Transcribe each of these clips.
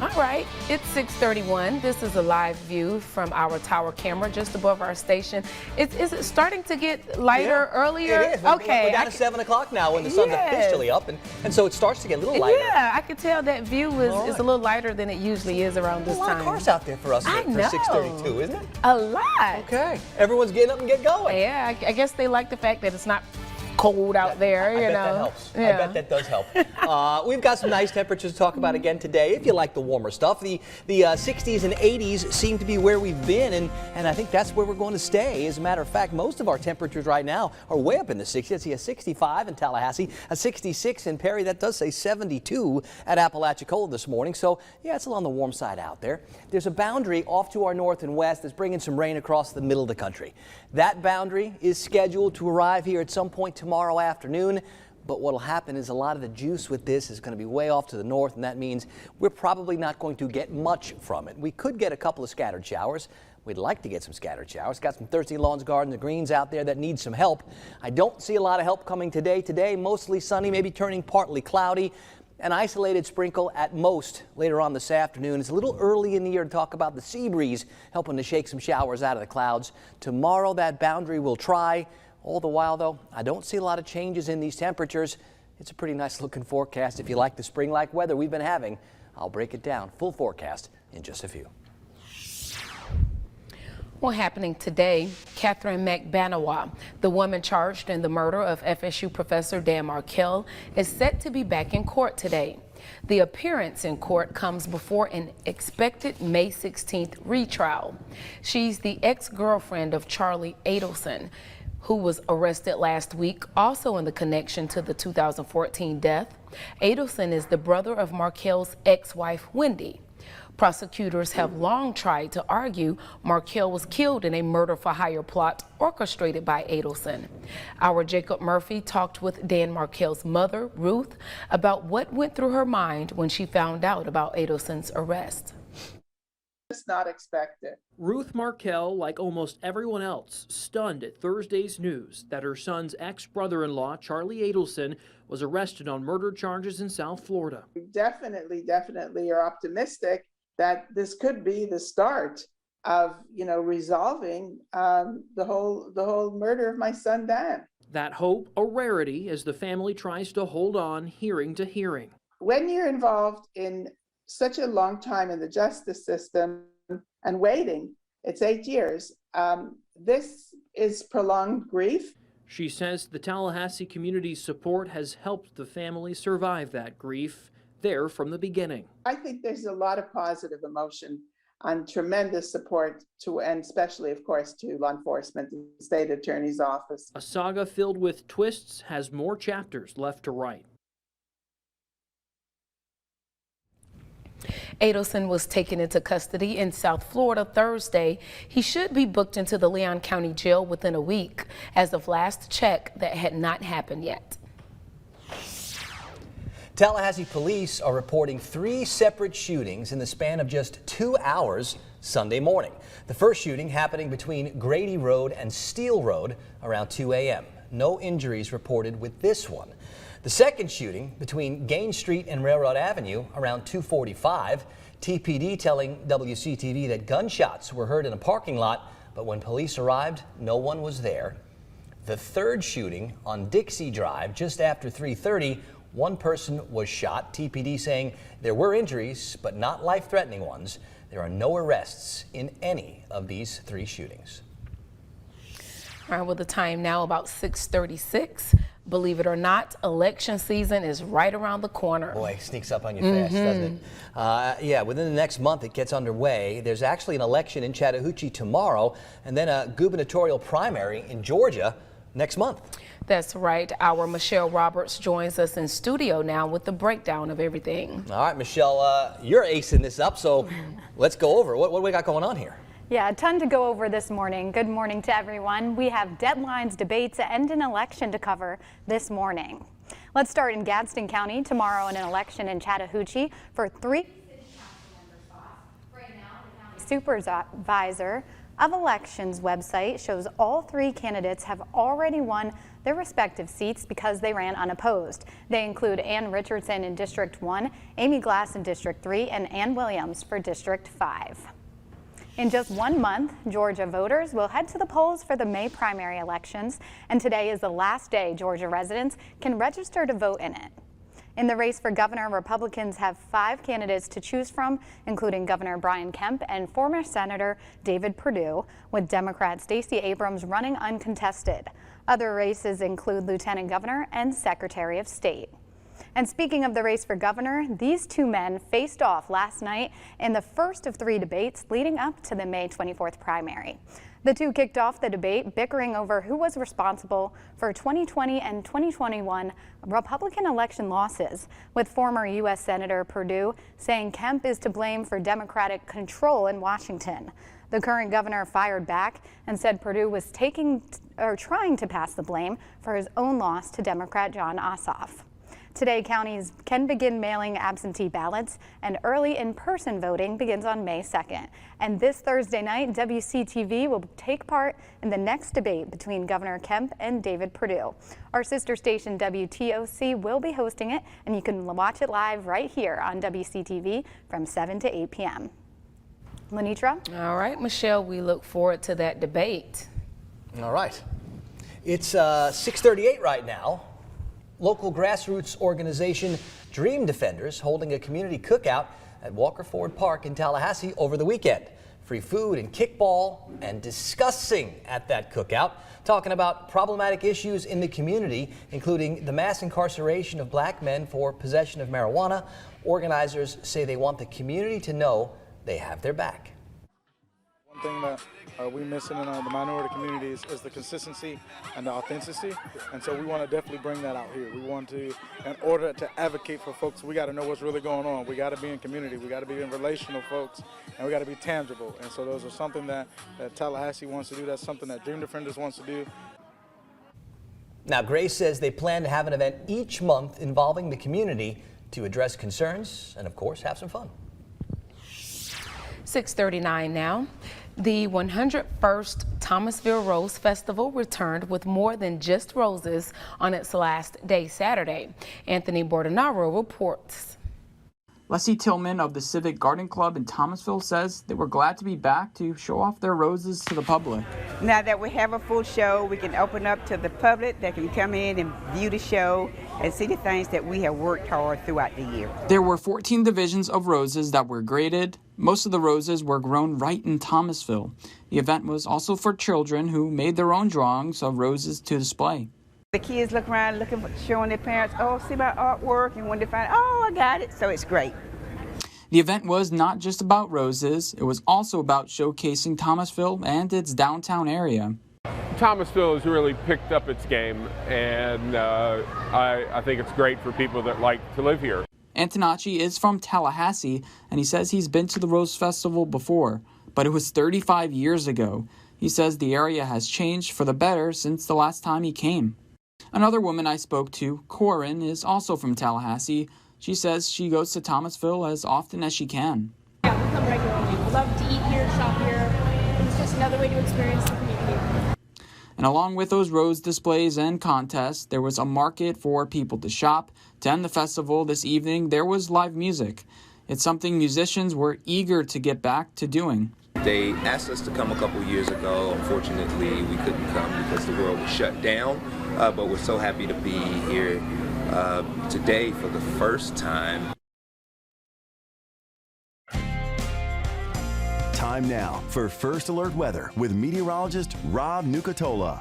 All right, it's 6:31. This is a live view from our tower camera just above our station. Is it starting to get lighter earlier? It is. Okay. We're down to 7 o'clock now when the sun's officially up, and so it starts to get a little lighter. Yeah, I can tell that view is a little lighter than it usually is around this time. A lot of cars out there for us for 6:32, isn't it? A lot. Okay. Everyone's getting up and getting going. Yeah, I guess they like the fact that it's not cold out there, I bet that helps. I bet that does help. We've got some nice temperatures to talk about again today. If you like the warmer stuff, the 60s and 80s seem to be where we've been, and I think that's where we're going to stay. As a matter of fact, most of our temperatures right now are way up in the 60s. I see a 65 in Tallahassee, a 66 in Perry. That does say 72 at Apalachicola this morning. So yeah, it's along the warm side out there. There's a boundary off to our north and west that's bringing some rain across the middle of the country. That boundary is scheduled to arrive here at some point tomorrow afternoon, but what will happen is a lot of the juice with this is going to be way off to the north, and that means we're probably not going to get much from it. We could get a couple of scattered showers. We'd like to get some scattered showers. Got some thirsty lawns, gardens, and greens out there that need some help. I don't see a lot of help coming today. Today, mostly sunny, maybe turning partly cloudy. An isolated sprinkle at most later on this afternoon. It's a little early in the year to talk about the sea breeze helping to shake some showers out of the clouds. Tomorrow that boundary will try. All the while, though, I don't see a lot of changes in these temperatures. It's a pretty nice looking forecast. If you like the spring-like weather we've been having, I'll break it down. Full forecast in just a few. Well, happening today, Catherine McBanawa, the woman charged in the murder of FSU professor Dan Markell, is set to be back in court today. The appearance in court comes before an expected May 16th retrial. She's the ex-girlfriend of Charlie Adelson, who was arrested last week, also in the connection to the 2014 death. Adelson is the brother of Markell's ex-wife, Wendy. Prosecutors have long tried to argue Markell was killed in a murder-for-hire plot orchestrated by Adelson. Our Jacob Murphy talked with Dan Markell's mother, Ruth, about what went through her mind when she found out about Adelson's arrest. It's not expected. Ruth Markell, like almost everyone else, stunned at Thursday's news that her son's ex-brother-in-law, Charlie Adelson, was arrested on murder charges in South Florida. We definitely are optimistic that this could be the start of, resolving the whole murder of my son, Dan. That hope a rarity as the family tries to hold on hearing to hearing. When you're involved in such a long time in the justice system and waiting, it's 8 years, this is prolonged grief. She says the Tallahassee community's support has helped the family survive that grief there from the beginning. I think there's a lot of positive emotion and tremendous support and especially, of course, to law enforcement, the state attorney's office. A saga filled with twists has more chapters left to write. Adelson was taken into custody in South Florida Thursday. He should be booked into the Leon County Jail within a week. As of last check, that had not happened yet. Tallahassee police are reporting 3 separate shootings in the span of just 2 hours Sunday morning. The first shooting happening between Grady Road and Steele Road around 2 a.m. No injuries reported with this one. The second shooting between Gaines Street and Railroad Avenue around 2:45. TPD telling WCTV that gunshots were heard in a parking lot, but when police arrived, no one was there. The third shooting on Dixie Drive just after 3:30. One person was shot. TPD saying there were injuries, but not life-threatening ones. There are no arrests in any of these 3 shootings. All right, well, the time now about 6:36. Believe it or not, election season is right around the corner. Boy, it sneaks up on you fast, doesn't it? Yeah, within the next month it gets underway. There's actually an election in Chattahoochee tomorrow, and then a gubernatorial primary in Georgia next month. That's right. Our Michelle Roberts joins us in studio now with the breakdown of everything. All right, Michelle, you're acing this up, so let's go over. What do we got going on here? Yeah, a ton to go over this morning. Good morning to everyone. We have deadlines, debates, and an election to cover this morning. Let's start in Gadsden County tomorrow in an election in Chattahoochee for 3 city council member spots. Right now, the county supervisor of Elections website shows all 3 candidates have already won their respective seats because they ran unopposed. They include Ann Richardson in District 1, Amy Glass in District 3, and Ann Williams for District 5. In just 1 month, Georgia voters will head to the polls for the May primary elections, and today is the last day Georgia residents can register to vote in it. In the race for governor, Republicans have 5 candidates to choose from, including Governor Brian Kemp and former Senator David Perdue, with Democrat Stacey Abrams running uncontested. Other races include Lieutenant Governor and Secretary of State. And speaking of the race for governor, these 2 men faced off last night in the first of 3 debates leading up to the May 24th primary. The 2 kicked off the debate bickering over who was responsible for 2020 and 2021 Republican election losses, with former U.S. Senator Perdue saying Kemp is to blame for Democratic control in Washington. The current governor fired back and said Perdue was trying to pass the blame for his own loss to Democrat Jon Ossoff. Today, counties can begin mailing absentee ballots, and early in-person voting begins on May 2nd. And this Thursday night, WCTV will take part in the next debate between Governor Kemp and David Perdue. Our sister station WTOC will be hosting it, and you can watch it live right here on WCTV from 7 to 8 p.m. Lenitra? All right, Michelle, we look forward to that debate. All right. It's 6:38 right now. Local grassroots organization Dream Defenders holding a community cookout at Walker Ford Park in Tallahassee over the weekend. Free food and kickball, and discussing at that cookout, talking about problematic issues in the community, including the mass incarceration of black men for possession of marijuana. Organizers say they want the community to know they have their back. One thing that we missing in the minority communities is the consistency and the authenticity, and so we want to definitely bring that out here. We want to, in order to advocate for folks, we got to know what's really going on. We got to be in community, we got to be in relational folks, and we got to be tangible. And so those are something that Tallahassee wants to do. That's something that Dream Defenders wants to do. Now, Grace says they plan to have an event each month involving the community to address concerns and, of course, have some fun. 6:39 now. The 101st Thomasville Rose Festival returned with more than just roses on its last day Saturday. Anthony Bordenaro reports. Leslie Tillman of the Civic Garden Club in Thomasville says they were glad to be back to show off their roses to the public. Now that we have a full show, we can open up to the public that can come in and view the show and see the things that we have worked hard throughout the year. There were 14 divisions of roses that were graded. Most of the roses were grown right in Thomasville. The event was also for children who made their own drawings of roses to display. The kids look around showing their parents, oh, see my artwork, and when they find, oh, I got it, so it's great. The event was not just about roses, it was also about showcasing Thomasville and its downtown area. Thomasville has really picked up its game, and I think it's great for people that like to live here. Antonacci is from Tallahassee, and he says he's been to the Rose Festival before, but it was 35 years ago. He says the area has changed for the better since the last time he came. Another woman I spoke to, Corin, is also from Tallahassee. She says she goes to Thomasville as often as she can. Yeah, we come regularly. We love to eat here, shop here. It's just another way to experience the community. And along with those rose displays and contests, there was a market for people to shop. To end the festival this evening, there was live music. It's something musicians were eager to get back to doing. They asked us to come a couple years ago. Unfortunately, we couldn't come because the world was shut down, but we're so happy to be here today for the first time. Time now for First Alert Weather with meteorologist Rob Nucatola.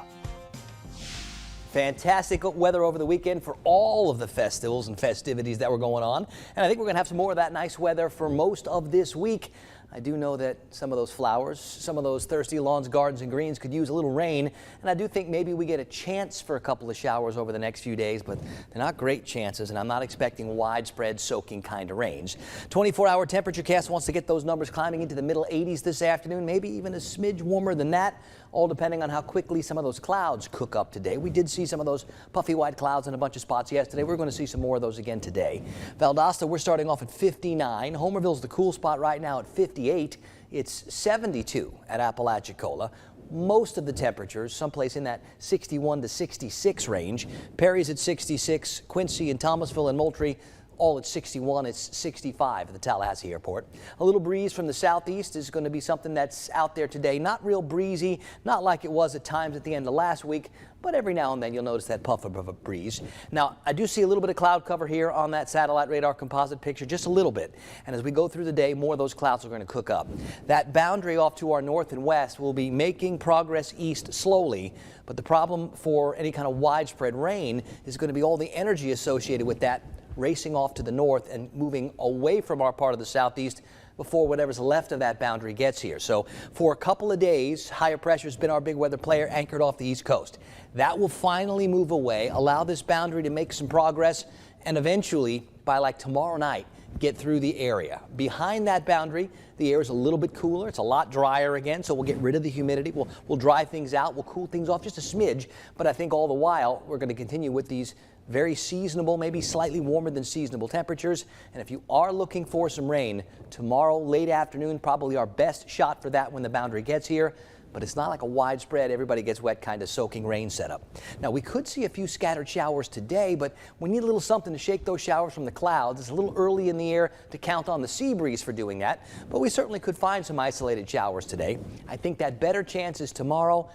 Fantastic weather over the weekend for all of the festivals and festivities that were going on. And I think we're going to have some more of that nice weather for most of this week. I do know that some of those flowers, some of those thirsty lawns, gardens, and greens could use a little rain. And I do think maybe we get a chance for a couple of showers over the next few days, but they're not great chances, and I'm not expecting widespread soaking kind of rains. 24-hour temperature cast wants to get those numbers climbing into the middle 80s this afternoon, maybe even a smidge warmer than that, all depending on how quickly some of those clouds cook up today. We did see some of those puffy white clouds in a bunch of spots yesterday. We're going to see some more of those again today. Valdosta, we're starting off at 59. Homerville's the cool spot right now at 50. 58. It's 72 at Apalachicola. Most of the temperatures someplace in that 61 to 66 range. Perry's at 66, Quincy and Thomasville and Moultrie all at 61. It's 65 at the Tallahassee airport. A little breeze from the southeast is going to be something that's out there today. Not real breezy, not like it was at times at the end of last week, but every now and then you'll notice that puff of a breeze. Now, I do see a little bit of cloud cover here on that satellite radar composite picture, just a little bit. And as we go through the day, more of those clouds are going to cook up. That boundary off to our north and west will be making progress east slowly. But the problem for any kind of widespread rain is going to be all the energy associated with that racing off to the north and moving away from our part of the southeast before whatever's left of that boundary gets here. So for a couple of days, higher pressure's been our big weather player anchored off the east coast. That will finally move away, allow this boundary to make some progress, and eventually, by like tomorrow night, get through the area. Behind that boundary, the air is a little bit cooler. It's a lot drier again, so we'll get rid of the humidity. We'll dry things out. We'll cool things off just a smidge. But I think all the while, we're going to continue with these very seasonable, maybe slightly warmer than seasonable temperatures. And if you are looking for some rain, tomorrow late afternoon, probably our best shot for that when the boundary gets here. But it's not like a widespread, everybody gets wet kind of soaking rain setup. Now, we could see a few scattered showers today, but we need a little something to shake those showers from the clouds. It's a little early in the year to count on the sea breeze for doing that, but we certainly could find some isolated showers today. I think that better chance is tomorrow,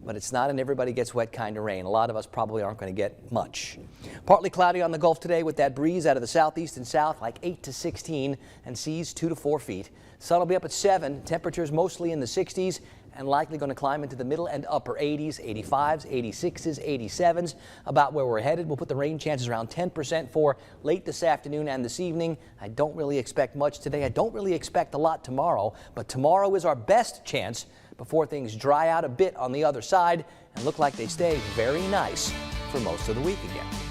but it's not an everybody gets wet kind of rain. A lot of us probably aren't going to get much. Partly cloudy on the Gulf today with that breeze out of the southeast and south, like 8 to 16, and seas 2 to 4 feet. Sun will be up at 7, temperatures mostly in the 60s, and likely going to climb into the middle and upper 80s, 85s, 86s, 87s, about where we're headed. We'll put the rain chances around 10% for late this afternoon and this evening. I don't really expect much today. I don't really expect a lot tomorrow, but tomorrow is our best chance before things dry out a bit on the other side and look like they stay very nice for most of the week again.